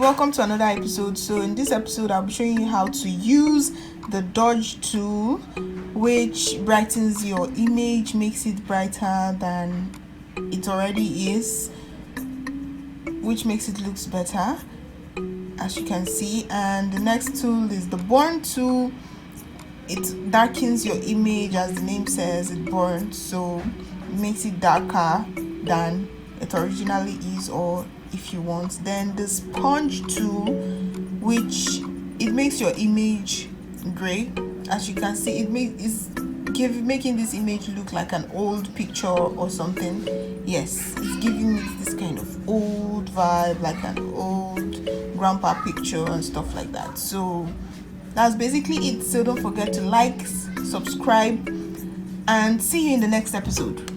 welcome to another episode. So in this episode I'll be showing you how to use the dodge tool, which brightens your image, makes it brighter than it already is, which makes it looks better, as you can see. And the next tool is the burn tool. It darkens your image, as the name says, it burns, so it makes it darker than it originally is, or if you want. Then the sponge tool, which it makes your image gray. As you can see, making this image look like an old picture or something. Yes, it's giving it this kind of old vibe, like an old grandpa picture and stuff like that. So that's basically it. So don't forget to like, subscribe, and see you in the next episode.